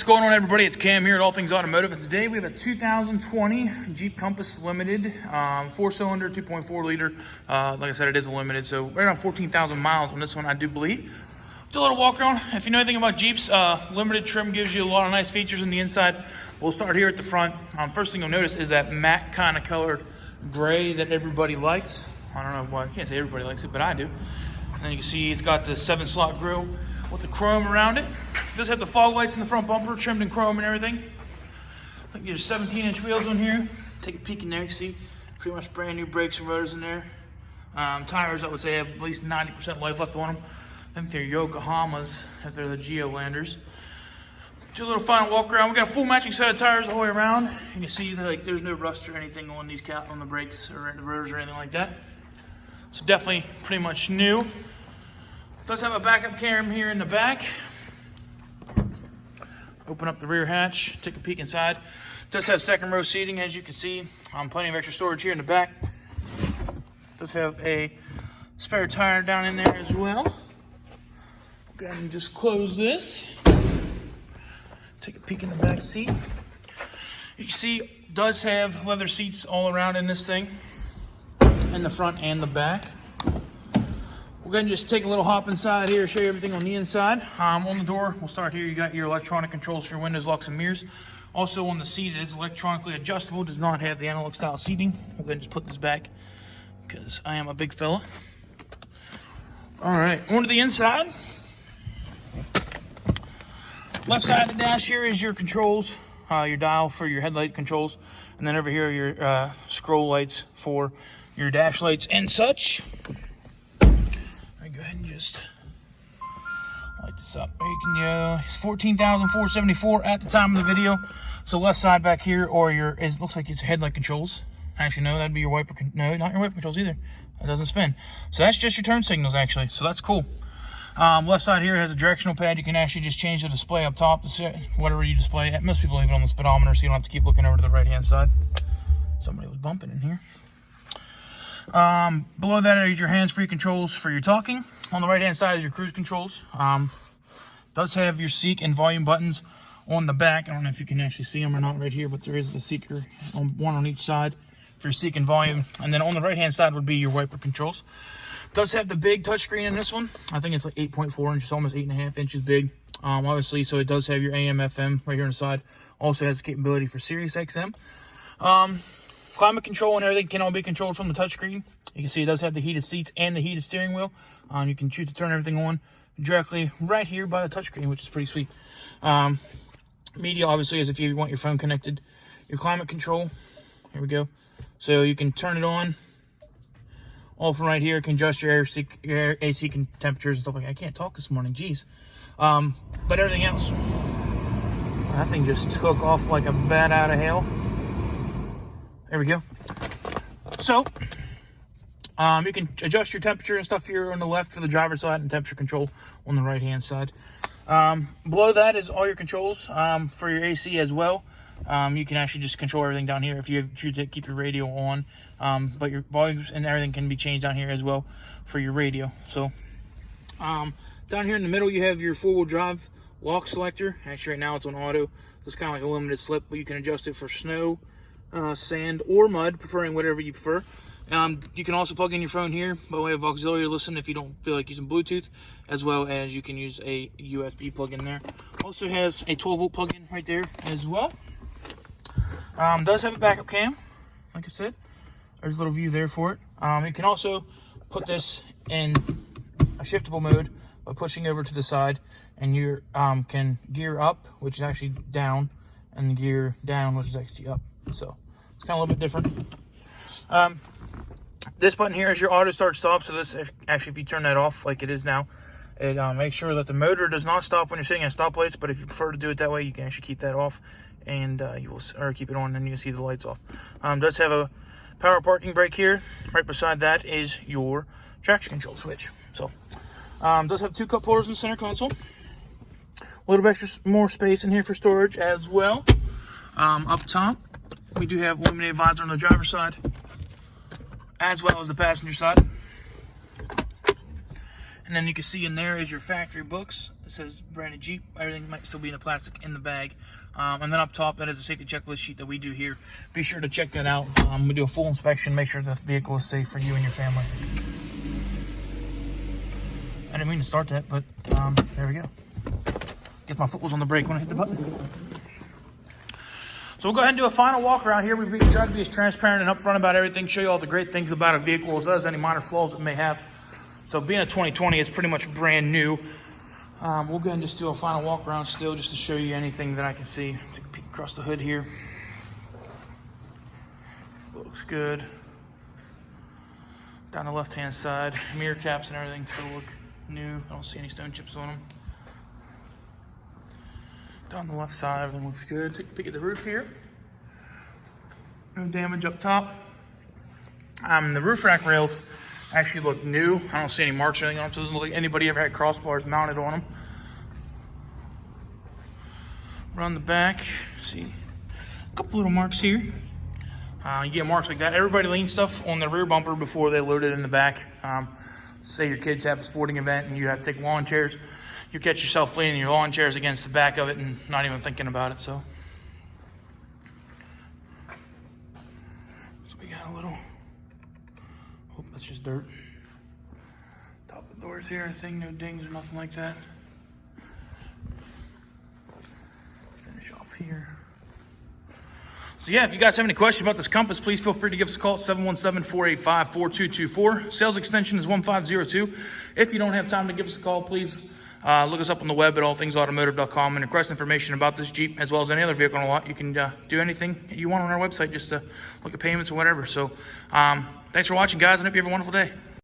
What's going on, everybody? It's Cam here at All Things Automotive, and today we have a 2020 Jeep Compass Limited, 4-cylinder, 2.4 liter. Like I said, it is a limited, so right around 14,000 miles on this one, I do believe. Do a little walk around. If you know anything about Jeeps, limited trim gives you a lot of nice features in the inside. We'll start here at the front. First thing you'll notice is that matte kind of colored gray that everybody likes. I don't know why, I can't say everybody likes it, but I do. And then you can see it's got the 7-slot grille with the chrome around it. It does have the fog lights in the front bumper, trimmed in chrome and everything. I think there's 17-inch wheels on here. Take a peek in there, you see pretty much brand new brakes and rotors in there. Tires, I would say, have at least 90% life left on them. I think they're Yokohamas, if they're the Geolanders. Do a little final walk around. We got a full matching set of tires the whole way around. You can see that, like, there's no rust or anything on these on the brakes or the rotors or anything like that. So definitely pretty much new. Does have a backup camera here in the back. Open up the rear hatch, take a peek inside. Does have second row seating, as you can see. Plenty of extra storage here in the back. Does have a spare tire down in there as well. Go ahead and just close this. Take a peek in the back seat. You can see, does have leather seats all around in this thing, in the front and the back. We're going to just take a little hop inside here, show you everything on the inside. On the door, we'll start here. You got your electronic controls for your windows, locks, and mirrors. Also on the seat, it is electronically adjustable. Does not have the analog style seating. We're going to just put this back because I am a big fella. All right, on to the inside. Left side of the dash here is your controls, your dial for your headlight controls, and then over here are your scroll lights for your dash lights and such. Go ahead and just light this up. There you can go. 14,474 at the time of the video. So left side back here, or it looks like it's headlight controls. Actually, no, that'd be your wiper. No, not your wiper controls either. That doesn't spin. So that's just your turn signals, actually. So that's cool. Left side here has a directional pad. You can actually just change the display up top to set whatever you display. Most people leave it on the speedometer, so you don't have to keep looking over to the right-hand side. Somebody was bumping in here. Below that are your hands-free controls for your talking. On the right-hand side is your cruise controls. Does have your seek and volume buttons on the back. I don't know if you can actually see them or not right here, but there is the seeker, one on each side for your seek and volume. And then on the right-hand side would be your wiper controls. Does have the big touchscreen in this one. I think it's like 8.4 inches, almost 8.5 inches big. Obviously, so it does have your AM, FM right here on the side. Also has the capability for Sirius XM. Climate control and everything can all be controlled from the touchscreen. You can see it does have the heated seats and the heated steering wheel. You can choose to turn everything on directly right here by the touchscreen, which is pretty sweet. Media, obviously, is if you want your phone connected. Your climate control, here we go. So you can turn it on. All from right here. It can adjust your your AC temperatures and stuff like that. I can't talk this morning, jeez. But everything else, that thing just took off like a bat out of hell. There we go. So, you can adjust your temperature and stuff here on the left for the driver's side and temperature control on the right-hand side. Below that is all your controls for your AC as well. You can actually just control everything down here if you choose to keep your radio on. But your volumes and everything can be changed down here as well for your radio. So, down here in the middle you have your four-wheel drive lock selector. Actually, right now it's on auto. It's kind of like a limited slip, but you can adjust it for snow, sand, or mud, preferring whatever you prefer. You can also plug in your phone here by way of auxiliary listen if you don't feel like using Bluetooth, as well as you can use a USB plug in there. Also has a 12-volt plug-in right there as well. Does have a backup cam, like I said. There's a little view there for it. You can also put this in a shiftable mode by pushing over to the side, and you can gear up, which is actually down, and gear down, which is actually up. So it's kind of a little bit different. This button here is your auto start stop. So this, actually, if you turn that off like it is now, it makes sure that the motor does not stop when you're sitting at stoplights. But if you prefer to do it that way, you can actually keep that off, and you will, or keep it on, and you can see the lights off. Does have a power parking brake here. Right beside that is your traction control switch. So does have two cup holders in the center console. A little bit extra more space in here for storage as well. Up top, we do have illuminated visor on the driver's side, as well as the passenger side. And then you can see in there is your factory books. It says branded Jeep. Everything might still be in the plastic in the bag. And then up top, that is a safety checklist sheet that we do here. Be sure to check that out. We do a full inspection, make sure the vehicle is safe for you and your family. I didn't mean to start that, but there we go. Guess my foot was on the brake when I hit the button. So we'll go ahead and do a final walk around here. We try to be as transparent and upfront about everything, show you all the great things about a vehicle as well as any minor flaws it may have. So being a 2020, it's pretty much brand new. We'll go ahead and just do a final walk around still just to show you anything that I can see. Take a peek across the hood here. Looks good. Down the left-hand side, mirror caps and everything still look new. I don't see any stone chips on them. Down the left side, everything looks good. Take a peek at the roof here. No damage up top. The roof rack rails actually look new. I don't see any marks or anything on them, so it doesn't look like anybody ever had crossbars mounted on them. Run the back, see a couple little marks here. You get marks like that. Everybody leans stuff on the rear bumper before they load it in the back. Say your kids have a sporting event and you have to take lawn chairs. You catch yourself leaning your lawn chairs against the back of it and not even thinking about it. So we got a little, hope that's just dirt. Top of the doors here, I think, no dings or nothing like that. Finish off here. So yeah, if you guys have any questions about this Compass, please feel free to give us a call at 717-485-4224. Sales extension is 1502. If you don't have time to give us a call, please look us up on the web at allthingsautomotive.com and request information about this Jeep as well as any other vehicle on the lot. You can do anything you want on our website, just to look at payments or whatever. So thanks for watching, guys, and hope you have a wonderful day.